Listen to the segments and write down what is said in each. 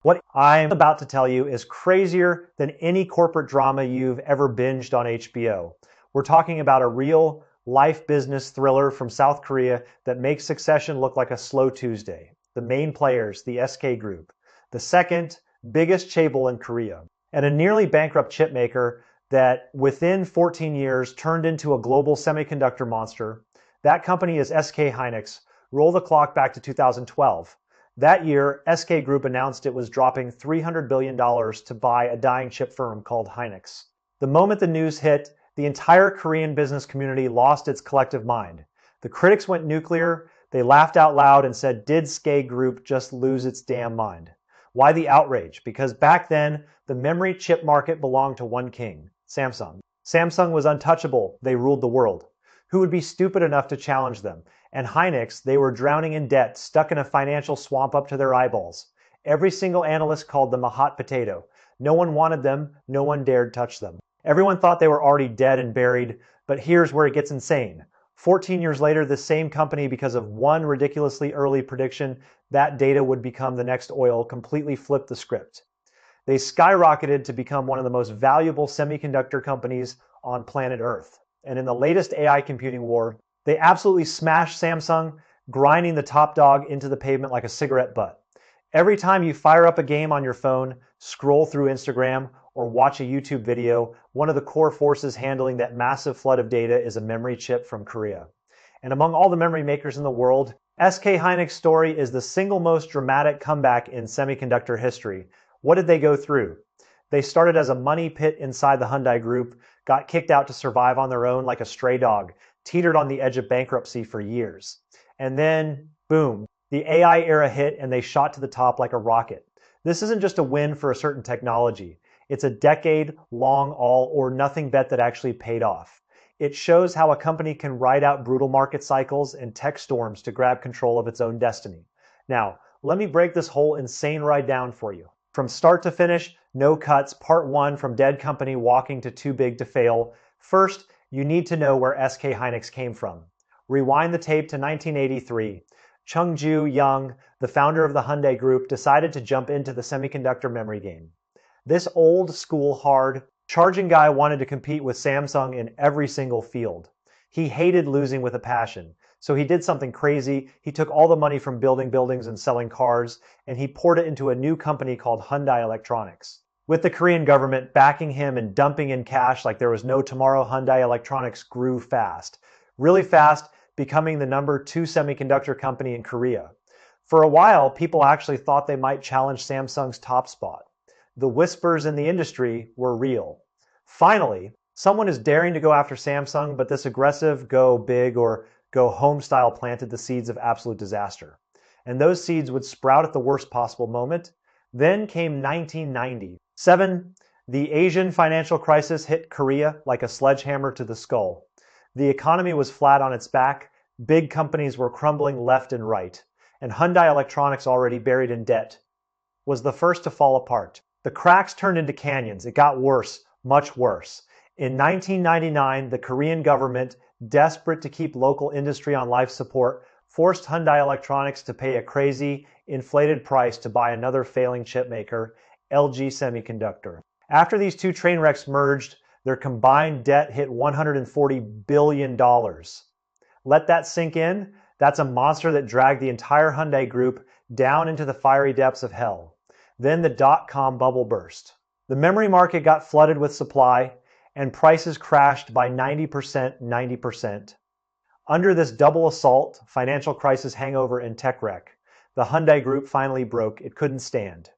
What I'm about to tell you is crazier than any corporate drama you've ever binged on HBO. We're talking about a real life business thriller from South Korea that makes succession look like a slow Tuesday. The main players, the SK Group, the second biggest chaebol in Korea, and a nearly bankrupt chipmaker that within 14 years turned into a global semiconductor monster. That company is SK Hynix. Roll the clock back to 2012. That year, SK Group announced it was dropping $300 billion to buy a dying chip firm called Hynix. The moment the news hit, the entire Korean business community lost its collective mind. The critics went nuclear, they laughed out loud and said, "Did SK Group just lose its damn mind?" Why the outrage? Because back then, the memory chip market belonged to one king, Samsung. Samsung was untouchable, they ruled the world. Who would be stupid enough to challenge them? And Hynix, they were drowning in debt, stuck in a financial swamp up to their eyeballs. Every single analyst called them a hot potato. No one wanted them, no one dared touch them. Everyone thought they were already dead and buried, but here's where it gets insane. 14 years later, this same company, because of one ridiculously early prediction, that data would become the next oil, completely flipped the script. They skyrocketed to become one of the most valuable semiconductor companies on planet Earth. And in the latest AI computing war, they absolutely smashed Samsung, grinding the top dog into the pavement like a cigarette butt. Every time you fire up a game on your phone, scroll through Instagram, or watch a YouTube video, one of the core forces handling that massive flood of data is a memory chip from Korea. And among all the memory makers in the world, SK Hynix's story is the single most dramatic comeback in semiconductor history. What did they go through? They started as a money pit inside the Hyundai Group, got kicked out to survive on their own like a stray dog, teetered on the edge of bankruptcy for years. And then, boom, the AI era hit and they shot to the top like a rocket. This isn't just a win for a certain technology. It's a decade-long all-or-nothing bet that actually paid off. It shows how a company can ride out brutal market cycles and tech storms to grab control of its own destiny. Now, let me break this whole insane ride down for you. From start to finish, no cuts, part one from dead company walking to too big to fail. First, you need to know where SK Hynix came from. Rewind the tape to 1983. Chung-Ju Young, the founder of the Hyundai Group, decided to jump into the semiconductor memory game. This old school hard, charging guy wanted to compete with Samsung in every single field. He hated losing with a passion. So he did something crazy. He took all the money from building buildings and selling cars, and he poured it into a new company called Hyundai Electronics. With the Korean government backing him and dumping in cash like there was no tomorrow, Hyundai Electronics grew fast. Really fast, becoming the #2 semiconductor company in Korea. For a while, people actually thought they might challenge Samsung's top spot. The whispers in the industry were real. Finally, someone is daring to go after Samsung, but this aggressive go big or go home style planted the seeds of absolute disaster. And those seeds would sprout at the worst possible moment. Then came 1997. The Asian financial crisis hit Korea like a sledgehammer to the skull. The economy was flat on its back. Big companies were crumbling left and right. And Hyundai Electronics, already buried in debt, was the first to fall apart. The cracks turned into canyons. It got worse, much worse. In 1999, the Korean government, desperate to keep local industry on life support, forced Hyundai Electronics to pay a crazy, inflated price to buy another failing chipmaker, LG Semiconductor. After these two train wrecks merged, their combined debt hit $140 billion. Let that sink in. That's a monster that dragged the entire Hyundai Group down into the fiery depths of hell. Then the dot-com bubble burst. The memory market got flooded with supply, and prices crashed by 90%. Under this double assault, financial crisis hangover and tech wreck, the Hyundai Group finally broke. It couldn't stand.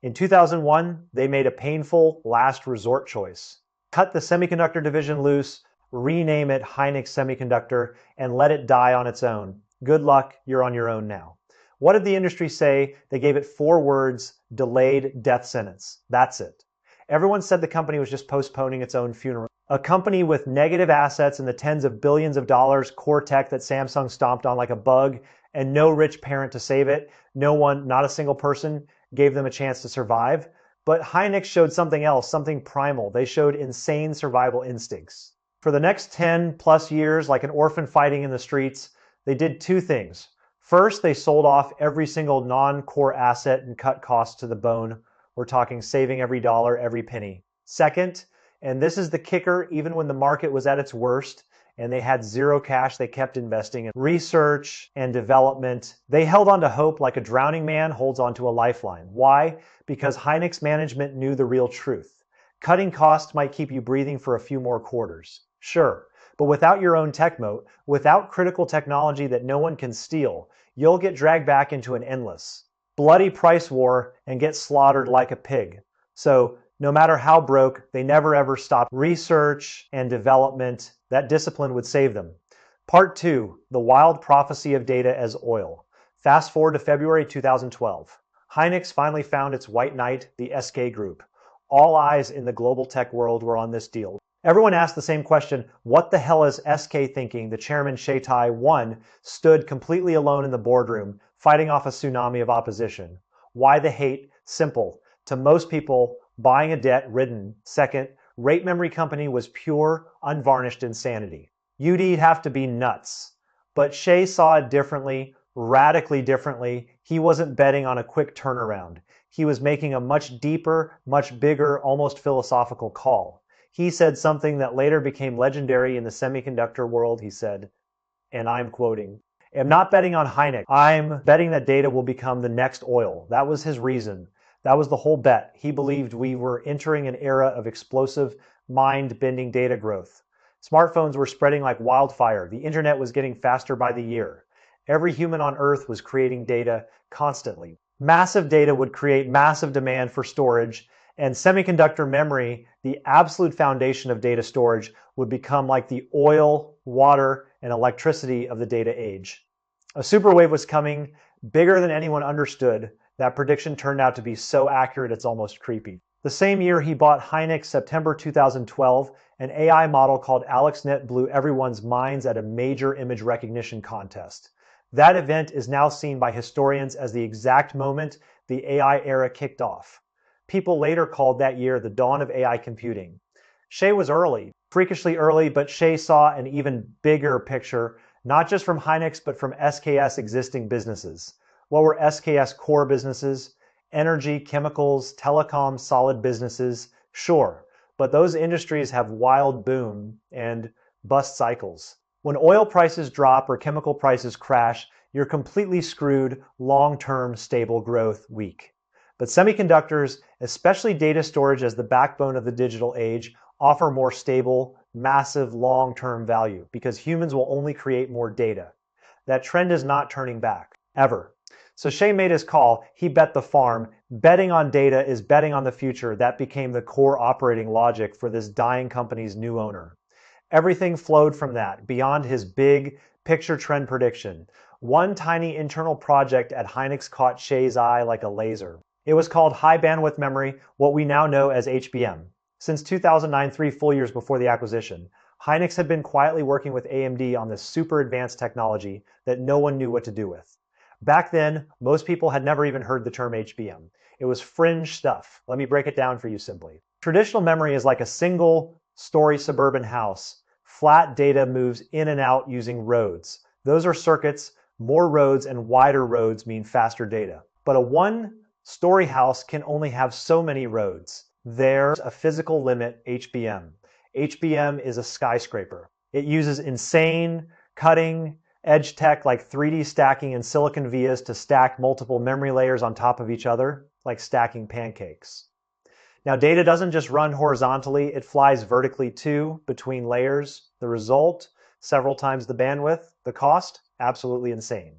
In 2001, they made a painful last resort choice. Cut the semiconductor division loose, rename it Hynix Semiconductor, and let it die on its own. Good luck, you're on your own now. What did the industry say? They gave it 4 words: delayed death sentence. That's it. Everyone said the company was just postponing its own funeral. A company with negative assets in the tens of billions of dollars, core tech that Samsung stomped on like a bug, and no rich parent to save it. No one, not a single person, gave them a chance to survive. But Hynix showed something else, something primal. They showed insane survival instincts. For the next 10 plus years, like an orphan fighting in the streets, they did 2 things. First, they sold off every single non-core asset and cut costs to the bone. We're talking saving every dollar, every penny. Second, and this is the kicker, even when the market was at its worst and they had zero cash, they kept investing in research and development. They held on to hope like a drowning man holds onto a lifeline. Why? Because Hynix management knew the real truth. Cutting costs might keep you breathing for a few more quarters. Sure, but without your own tech moat, without critical technology that no one can steal, you'll get dragged back into an endless, bloody price war and get slaughtered like a pig. So no matter how broke, they never ever stopped research and development. That discipline would save them. Part 2, the wild prophecy of data as oil. Fast forward to February 2012. Hynix finally found its white knight, the SK Group. All eyes in the global tech world were on this deal. Everyone asked the same question, what the hell is SK thinking? The chairman Shaitai I stood completely alone in the boardroom, fighting off a tsunami of opposition. Why the hate? Simple. To most people, buying a debt-ridden, second, rate memory company was pure, unvarnished insanity. You'd have to be nuts. But Shay saw it differently, radically differently. He wasn't betting on a quick turnaround. He was making a much deeper, much bigger, almost philosophical call. He said something that later became legendary in the semiconductor world. He said, and I'm quoting, "I'm not betting on Hynix. I'm betting that data will become the next oil." That was his reason. That was the whole bet. He believed we were entering an era of explosive, mind-bending data growth. Smartphones were spreading like wildfire. The internet was getting faster by the year. Every human on Earth was creating data constantly. Massive data would create massive demand for storage, and semiconductor memory, the absolute foundation of data storage, would become like the oil, water, and electricity of the data age. A superwave was coming, bigger than anyone understood. That prediction turned out to be so accurate it's almost creepy. The same year he bought Hynix, September 2012, an AI model called AlexNet blew everyone's minds at a major image recognition contest. That event is now seen by historians as the exact moment the AI era kicked off. People later called that year the dawn of AI computing. Shay was early, freakishly early, but Shay saw an even bigger picture, not just from Hynix, but from SKS existing businesses. What were SKS core businesses? Energy, chemicals, telecom, solid businesses? Sure, but those industries have wild boom and bust cycles. When oil prices drop or chemical prices crash, you're completely screwed, long-term stable growth weak. But semiconductors, especially data storage as the backbone of the digital age, offer more stable, massive, long-term value because humans will only create more data. That trend is not turning back, ever. So Shay made his call. He bet the farm. Betting on data is betting on the future. That became the core operating logic for this dying company's new owner. Everything flowed from that, beyond his big picture trend prediction. One tiny internal project at Hynix caught Shay's eye like a laser. It was called high bandwidth memory, what we now know as HBM. Since 2009, 3 full years before the acquisition, Hynix had been quietly working with AMD on this super advanced technology that no one knew what to do with. Back then, most people had never even heard the term HBM. It was fringe stuff. Let me break it down for you simply. Traditional memory is like a single-story suburban house. Flat data moves in and out using roads. Those are circuits. More roads and wider roads mean faster data. But a one-story house can only have so many roads. There's a physical limit, HBM. HBM is a skyscraper. It uses insane, cutting, edge tech like 3D stacking and silicon vias to stack multiple memory layers on top of each other, like stacking pancakes. Now, data doesn't just run horizontally, it flies vertically too, between layers. The result, several times the bandwidth. The cost, absolutely insane.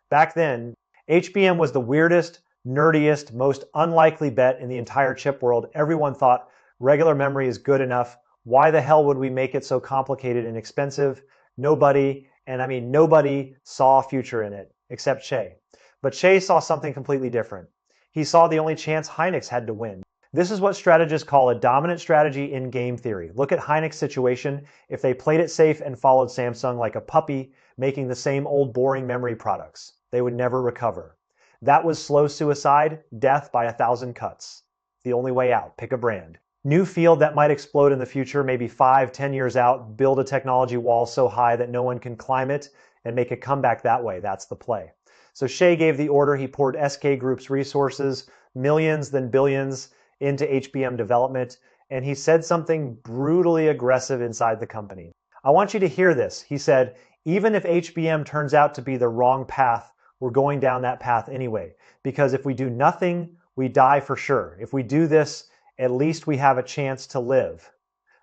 Back then, HBM was the weirdest, nerdiest, most unlikely bet in the entire chip world. Everyone thought regular memory is good enough. Why the hell would we make it so complicated and expensive? Nobody, and I mean nobody, saw a future in it, except Shay. But Shay saw something completely different. He saw the only chance Hynix had to win. This is what strategists call a dominant strategy in game theory. Look at Hynix's situation. If they played it safe and followed Samsung like a puppy, making the same old boring memory products, they would never recover. That was slow suicide, death by 1,000 cuts. The only way out, pick a brand. New field that might explode in the future, maybe 5, 10 years out, build a technology wall so high that no one can climb it, and make a comeback that way. That's the play. So Shea gave the order. He poured SK Group's resources, millions, then billions, into HBM development, and he said something brutally aggressive inside the company. I want you to hear this. He said, even if HBM turns out to be the wrong path, we're going down that path anyway. Because if we do nothing, we die for sure. If we do this, at least we have a chance to live.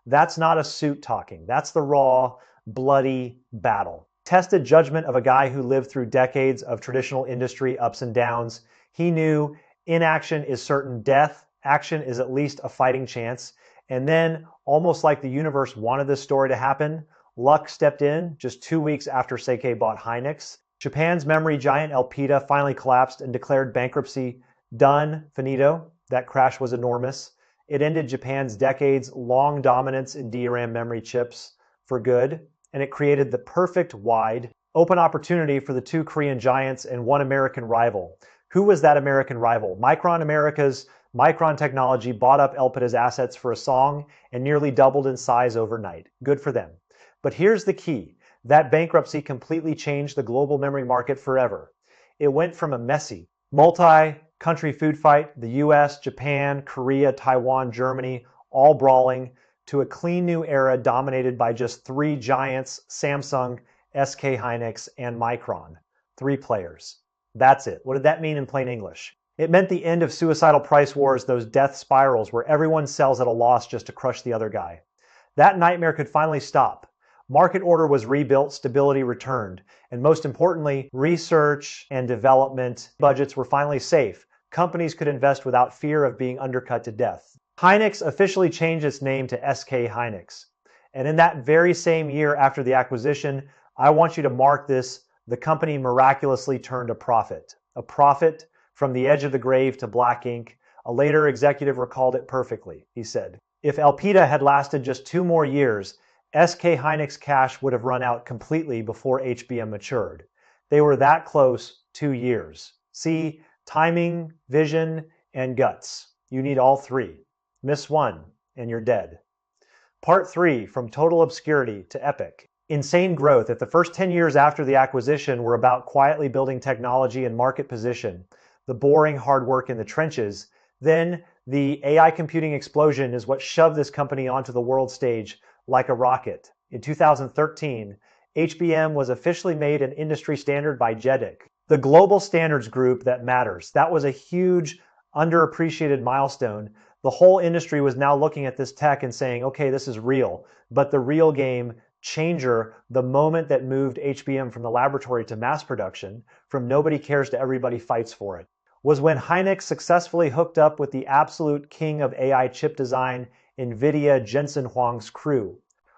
That's not a suit talking. That's the raw, bloody battle. Tested judgment of a guy who lived through decades of traditional industry ups and downs. He knew inaction is certain death. Action is at least a fighting chance. And then, almost like the universe wanted this story to happen, luck stepped in just 2 weeks after Seikei bought Hynix. Japan's memory giant Elpida finally collapsed and declared bankruptcy. Done, finito. That crash was enormous. It ended Japan's decades-long dominance in DRAM memory chips for good, and it created the perfect wide, open opportunity for the two Korean giants and one American rival. Who was that American rival? Micron America's Micron Technology bought up Elpida's assets for a song and nearly doubled in size overnight. Good for them. But here's the key. That bankruptcy completely changed the global memory market forever. It went from a messy, multi-country food fight, the US, Japan, Korea, Taiwan, Germany, all brawling, to a clean new era dominated by just three giants, Samsung, SK Hynix, and Micron. 3 players. That's it. What did that mean in plain English? It meant the end of suicidal price wars, those death spirals where everyone sells at a loss just to crush the other guy. That nightmare could finally stop. Market order was rebuilt, stability returned, and most importantly, research and development budgets were finally safe. Companies could invest without fear of being undercut to death. Hynix officially changed its name to SK Hynix. And in that very same year after the acquisition, I want you to mark this, the company miraculously turned a profit. A profit from the edge of the grave to black ink. A later executive recalled it perfectly. He said, if Elpida had lasted just 2 more years, SK Hynix cash would have run out completely before HBM matured. They were that close 2 years. See, timing, vision, and guts. You need all 3. Miss one, and you're dead. Part 3, from total obscurity to epic. Insane growth. If the first 10 years after the acquisition were about quietly building technology and market position, the boring hard work in the trenches, then the AI computing explosion is what shoved this company onto the world stage like a rocket. In 2013, HBM was officially made an industry standard by JEDEC, the global standards group that matters. That was a huge, underappreciated milestone. The whole industry was now looking at this tech and saying, okay, this is real. But the real game changer, the moment that moved HBM from the laboratory to mass production, from nobody cares to everybody fights for it, was when Hynix successfully hooked up with the absolute king of AI chip design, NVIDIA Jensen Huang's crew.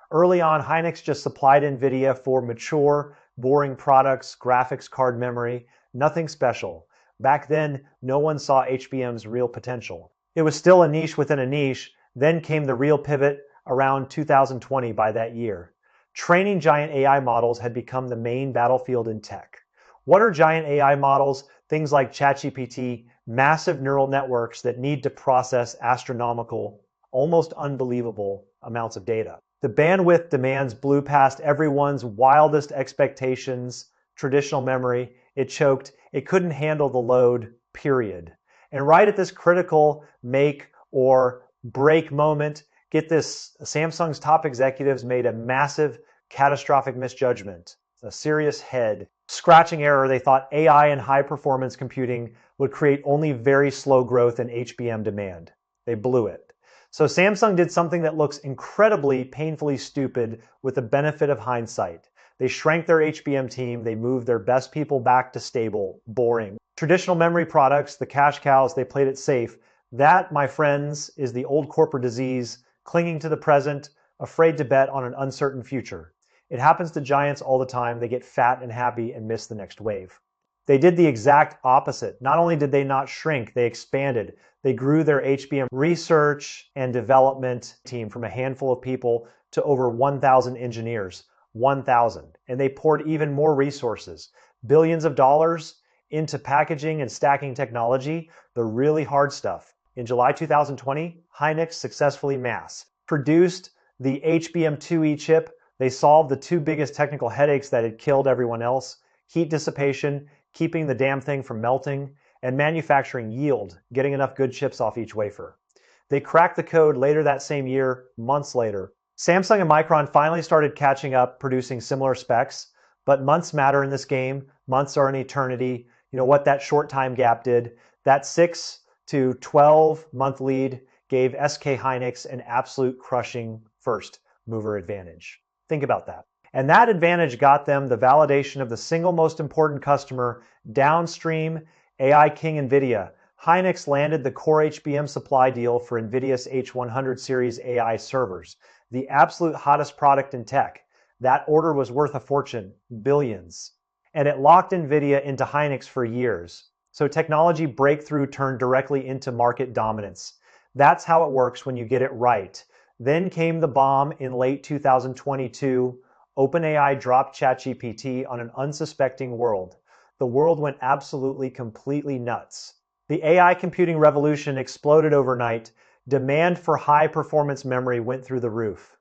Early on, Hynix just supplied NVIDIA for mature, boring products, graphics card memory, nothing special. Back then, no one saw HBM's real potential. It was still a niche within a niche. Then came the real pivot around 2020 by that year. Training giant AI models had become the main battlefield in tech. What are giant AI models? Things like ChatGPT, massive neural networks that need to process astronomical, almost unbelievable amounts of data. The bandwidth demands blew past everyone's wildest expectations. Traditional memory, it choked. It couldn't handle the load, period. And right at this critical make or break moment, get this, Samsung's top executives made a massive, catastrophic misjudgment, a serious head scratching error. They thought AI and high-performance computing would create only very slow growth in HBM demand. They blew it. So Samsung did something that looks incredibly, painfully stupid with the benefit of hindsight. They shrank their HBM team. They moved their best people back to stable, boring. Traditional memory products, the cash cows, they played it safe. That, my friends, is the old corporate disease, clinging to the present, afraid to bet on an uncertain future. It happens to giants all the time. They get fat and happy and miss the next wave. They did the exact opposite. Not only did they not shrink, they expanded. They grew their HBM research and development team from a handful of people to over 1,000 engineers. 1,000. And they poured even more resources, billions of dollars, into packaging and stacking technology, the really hard stuff. In July 2020, Hynix successfully mass produced the HBM2E chip, They solved the two biggest technical headaches that had killed everyone else: heat dissipation, keeping the damn thing from melting, and manufacturing yield, getting enough good chips off each wafer. They cracked the code later that same year, months later. Samsung and Micron finally started catching up, producing similar specs, but months matter in this game. Months are an eternity. You know what that short time gap did? That 6 to 12 month lead gave SK Hynix an absolute crushing first mover advantage. Think about that. And that advantage got them the validation of the single most important customer downstream, AI king NVIDIA. Hynix landed the core HBM supply deal for NVIDIA's H100 series AI servers, the absolute hottest product in tech. That order was worth a fortune, billions. And it locked NVIDIA into Hynix for years. So technology breakthrough turned directly into market dominance. That's how it works when you get it right. Then came the bomb in late 2022. OpenAI dropped ChatGPT on an unsuspecting world. The world went absolutely, completely nuts. The AI computing revolution exploded overnight. Demand for high-performance memory went through the roof.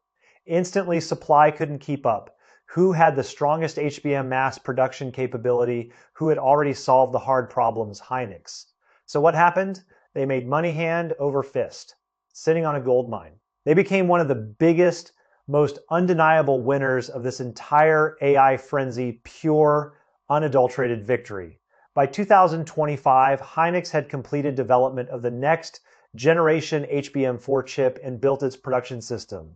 Instantly, supply couldn't keep up. Who had the strongest HBM mass production capability? Who had already solved the hard problems? Hynix. So what happened? They made money hand over fist, sitting on a gold mine. They became one of the biggest, most undeniable winners of this entire AI frenzy, pure, unadulterated victory. By 2025, Hynix had completed development of the next generation HBM4 chip and built its production system.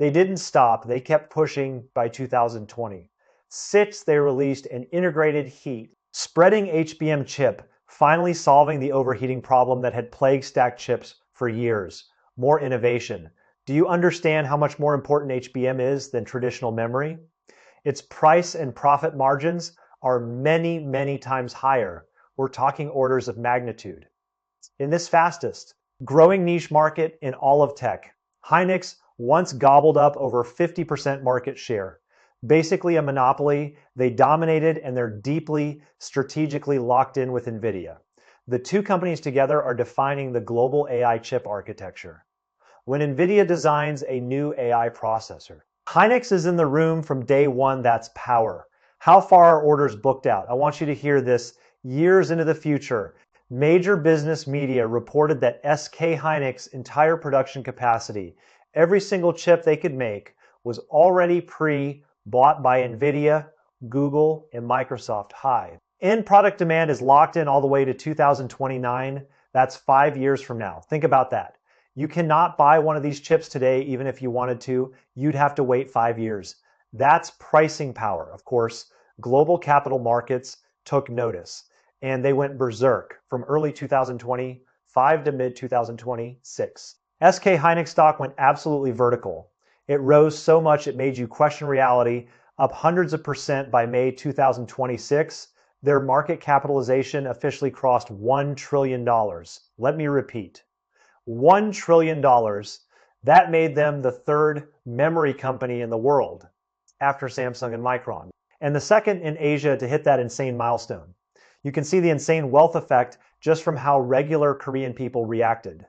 They didn't stop, they kept pushing by 2026. They released an integrated heat, spreading HBM chip, finally solving the overheating problem that had plagued stacked chips for years. More innovation. Do you understand how much more important HBM is than traditional memory? Its price and profit margins are many, many times higher. We're talking orders of magnitude. In this fastest growing niche market in all of tech, Hynix once gobbled up over 50% market share. Basically a monopoly, they dominated and they're deeply strategically locked in with NVIDIA. The two companies together are defining the global AI chip architecture. When NVIDIA designs a new AI processor, Hynix is in the room from day one. That's power. How far are orders booked out? I want you to hear this. Years into the future, major business media reported that SK Hynix entire production capacity, every single chip they could make, was already pre-bought by NVIDIA, Google, and Microsoft Hive. End product demand is locked in all the way to 2029. That's 5 years from now. Think about that. You cannot buy one of these chips today, even if you wanted to. You'd have to wait 5 years. That's pricing power. Of course, global capital markets took notice, and they went berserk from early 2025 to mid-2026. SK Hynix stock went absolutely vertical. It rose so much it made you question reality, up hundreds of percent by May 2026. Their market capitalization officially crossed $1 trillion. Let me repeat, $1 trillion. That made them the third memory company in the world after Samsung and Micron, and the second in Asia to hit that insane milestone. You can see the insane wealth effect just from how regular Korean people reacted.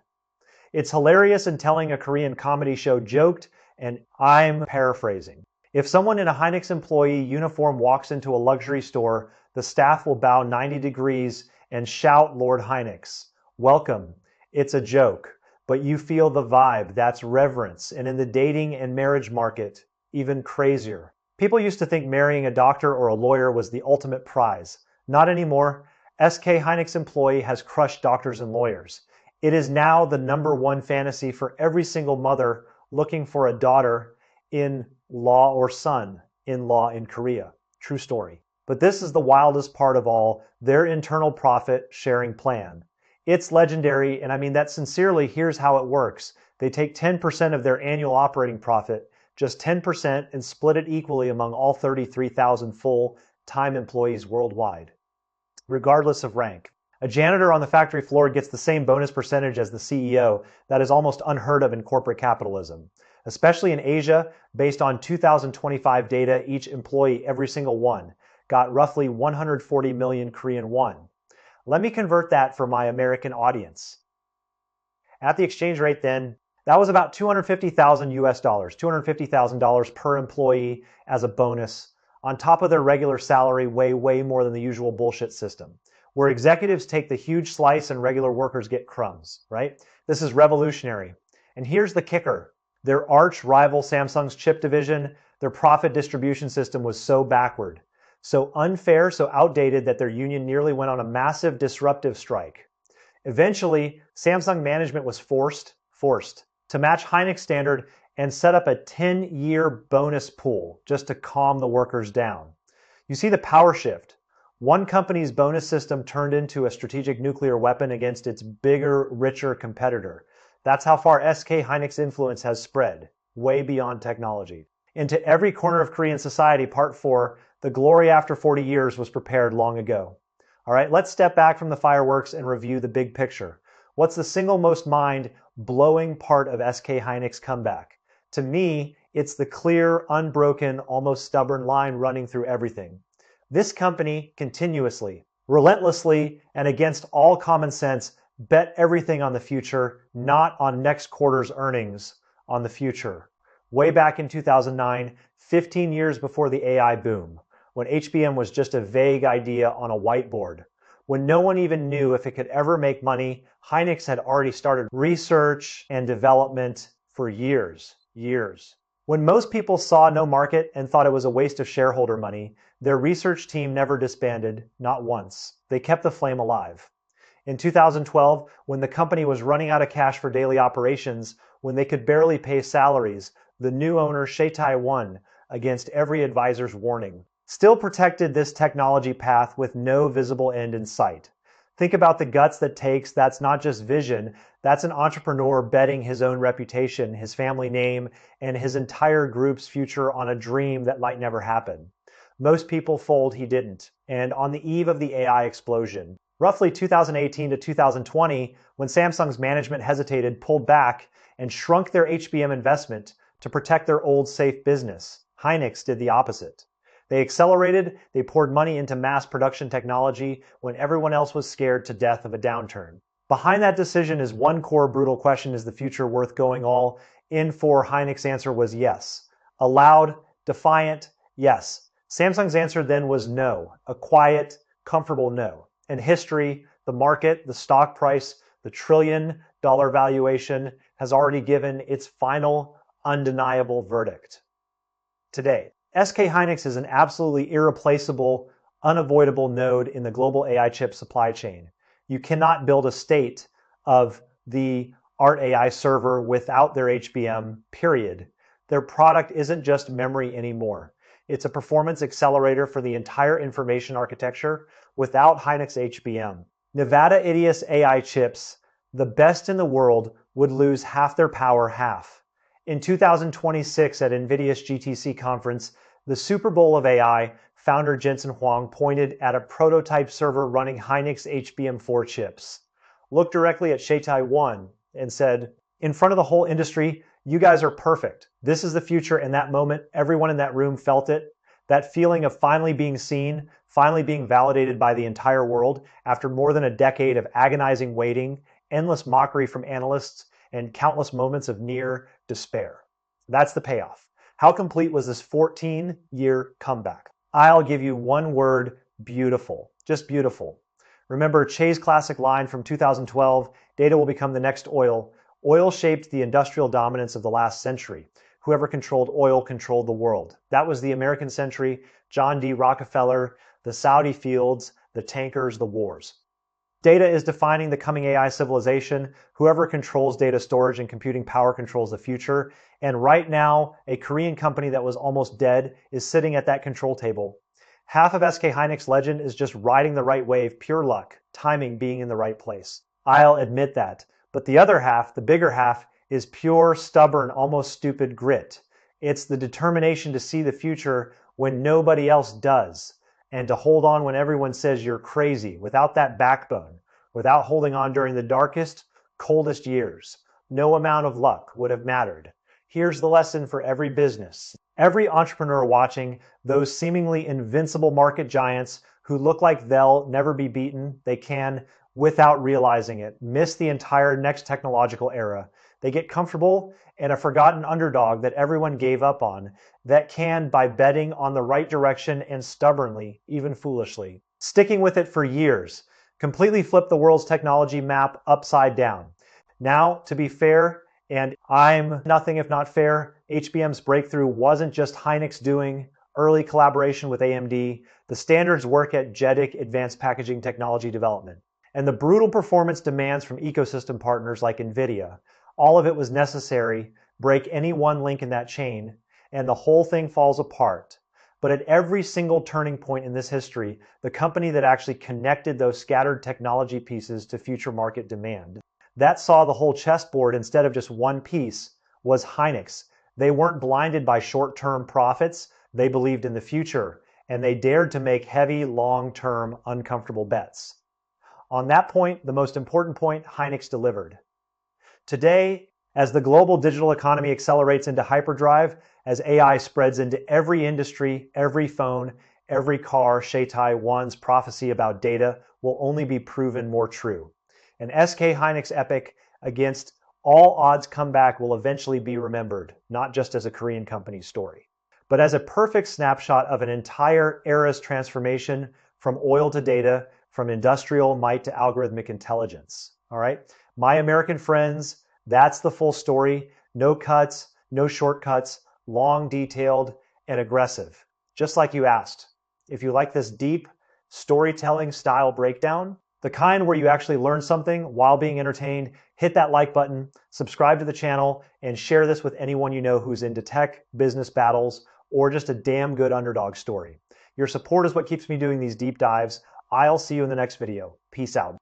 It's hilarious and telling. A Korean comedy show joked, and I'm paraphrasing, if someone in a Hynix employee uniform walks into a luxury store, the staff will bow 90 degrees and shout, "Lord Hynix, welcome." It's a joke, but you feel the vibe. That's reverence. And in the dating and marriage market, even crazier. People used to think marrying a doctor or a lawyer was the ultimate prize. Not anymore. SK Hynix employee has crushed doctors and lawyers. It is now the #1 fantasy for every single mother looking for a daughter-in-law or son-in-law in Korea. True story. But this is the wildest part of all, their internal profit sharing plan. It's legendary, and I mean that sincerely. Here's how it works. They take 10% of their annual operating profit, just 10%, and split it equally among all 33,000 full-time employees worldwide, regardless of rank. A janitor on the factory floor gets the same bonus percentage as the CEO. That is almost unheard of in corporate capitalism. Especially in Asia, based on 2025 data, each employee, every single one, got roughly 140 million Korean won. Let me convert that for my American audience. At the exchange rate then, That was about 250,000 US dollars, $250,000 per employee as a bonus on top of their regular salary, way more than the usual bullshit system, where executives take the huge slice and regular workers get crumbs, right? This is revolutionary. And here's the kicker. Their arch rival Samsung's chip division, their profit distribution system was so backward, so unfair, so outdated that their union nearly went on a massive disruptive strike. Eventually, Samsung management was forced to match Hynix standard and set up a 10-year bonus pool just to calm the workers down. You see the power shift. One company's bonus system turned into a strategic nuclear weapon against its bigger, richer competitor. That's how far SK Hynix influence has spread, way beyond technology. Into every corner of Korean society, part 4, the glory after 40 years was prepared long ago. All right, let's step back from the fireworks and review the big picture. What's the single most mind-blowing part of SK Hynix comeback? To me, it's the clear, unbroken, almost stubborn line running through everything. This company continuously, relentlessly, and against all common sense, bet everything on the future, not on next quarter's earnings, on the future. Way back in 2009, 15 years before the AI boom, when HBM was just a vague idea on a whiteboard. When no one even knew if it could ever make money, Hynix had already started research and development for years. When most people saw no market and thought it was a waste of shareholder money, their research team never disbanded, not once. They kept the flame alive. In 2012, when the company was running out of cash for daily operations, when they could barely pay salaries, the new owner, Shatai, won against every advisor's warning. Still protected this technology path with no visible end in sight. Think about the guts that takes. That's not just vision. That's an entrepreneur betting his own reputation, his family name, and his entire group's future on a dream that might never happen. Most people fold, he didn't. And on the eve of the AI explosion, roughly 2018 to 2020, when Samsung's management hesitated, pulled back, and shrunk their HBM investment to protect their old safe business, Hynix did the opposite. They accelerated, they poured money into mass production technology when everyone else was scared to death of a downturn. Behind that decision is one core brutal question: is the future worth going all in for? Hynix's answer was yes. A loud, defiant yes. Samsung's answer then was no, a quiet, comfortable no. And history, the market, the stock price, the trillion-dollar valuation has already given its final, undeniable verdict. Today, SK Hynix is an absolutely irreplaceable, unavoidable node in the global AI chip supply chain. You cannot build a state of the ART AI server without their HBM, period. Their product isn't just memory anymore. It's a performance accelerator for the entire information architecture without Hynix HBM. Nevada Idios AI chips, the best in the world, would lose half their power, half. In 2026 at NVIDIA's GTC conference, the Super Bowl of AI, founder Jensen Huang pointed at a prototype server running Hynix HBM4 chips, looked directly at Shatai 1 and said, in front of the whole industry, you guys are perfect. This is the future. In that moment, everyone in that room felt it. That feeling of finally being seen, finally being validated by the entire world after more than a decade of agonizing waiting, endless mockery from analysts, and countless moments of near despair. That's the payoff. How complete was this 14-year comeback? I'll give you one word: beautiful. Just beautiful. Remember Che's classic line from 2012, data will become the next oil. Oil shaped the industrial dominance of the last century. Whoever controlled oil controlled the world. That was the American century, John D. Rockefeller, the Saudi fields, the tankers, the wars. Data is defining the coming AI civilization. Whoever controls data storage and computing power controls the future. And right now, a Korean company that was almost dead is sitting at that control table. Half of SK Hynix legend is just riding the right wave, pure luck, timing, being in the right place. I'll admit that. But the other half, the bigger half, is pure, stubborn, almost stupid grit. It's the determination to see the future when nobody else does, and to hold on when everyone says you're crazy. Without that backbone, without holding on during the darkest, coldest years, no amount of luck would have mattered. Here's the lesson for every business. Every entrepreneur watching, those seemingly invincible market giants who look like they'll never be beaten, they can, without realizing it, miss the entire next technological era. They get comfortable in a forgotten underdog that everyone gave up on, that can, by betting on the right direction and stubbornly, even foolishly, sticking with it for years, completely flip the world's technology map upside down. Now, to be fair, and I'm nothing if not fair, HBM's breakthrough wasn't just Hynix doing, early collaboration with AMD, the standards work at JEDEC Advanced Packaging Technology Development, and the brutal performance demands from ecosystem partners like NVIDIA. All of it was necessary. Break any one link in that chain, and the whole thing falls apart. But at every single turning point in this history, the company that actually connected those scattered technology pieces to future market demand, that saw the whole chessboard instead of just one piece, was Hynix. They weren't blinded by short-term profits. They believed in the future, and they dared to make heavy, long-term, uncomfortable bets. On that point, the most important point, Hynix delivered. Today, as the global digital economy accelerates into hyperdrive, as AI spreads into every industry, every phone, every car, Shaitai One's prophecy about data will only be proven more true. An SK Hynix epic against all odds comeback will eventually be remembered, not just as a Korean company story, but as a perfect snapshot of an entire era's transformation from oil to data, from industrial might to algorithmic intelligence. All right? My American friends, that's the full story. No cuts, no shortcuts, long, detailed, and aggressive. Just like you asked. If you like this deep storytelling style breakdown, the kind where you actually learn something while being entertained, hit that like button, subscribe to the channel, and share this with anyone you know who's into tech, business battles, or just a damn good underdog story. Your support is what keeps me doing these deep dives. I'll see you in the next video. Peace out.